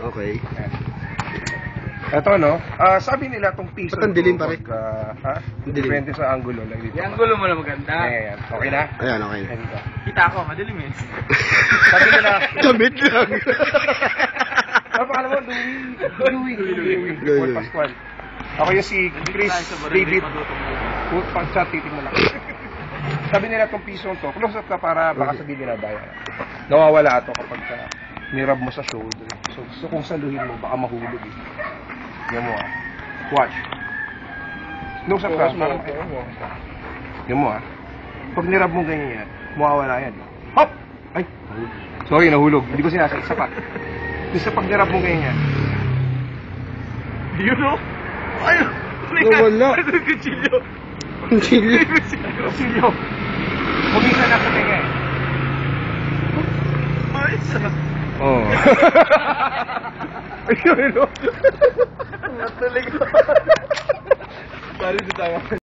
Okay. Ito, no? Sabi nila itong piso. Ba't ang dilim, pare? Ha? Depende sa angulo lang dito. Yung angulo mo lang maganda. Ayan. Okay na? Ayan, okay. Ayan dito. Kita ko, madilim eh. Sabi nila, Damit lang. paano mo? Louie. Pascual. Ako yung si Chris David. Pag-chat, titignan lang. Sabi nila itong piso to, close up ka para baka sabihin nila bayan. Nawawala ito kapag nirab mo sa shoulder. So kung saluhin mo, baka mahulog eh. Yan mo ah. Watch. Close up ka. Yan mo ah. Pag nirab mo ganyan yan, mawawala yan. Hop! Ay! Sorry, nahulog. Hindi ko sinasa. Isa pa. Isa pag nirab mo ganyan yan. Yun o? Ay! Nawala. Kutsilyo. Kutsilyo. Kutsilyo. Pumisa na sa tenga eh. Ay, sarap. Oo. Ayun, no? Natulig ko. Sorry, di tayo.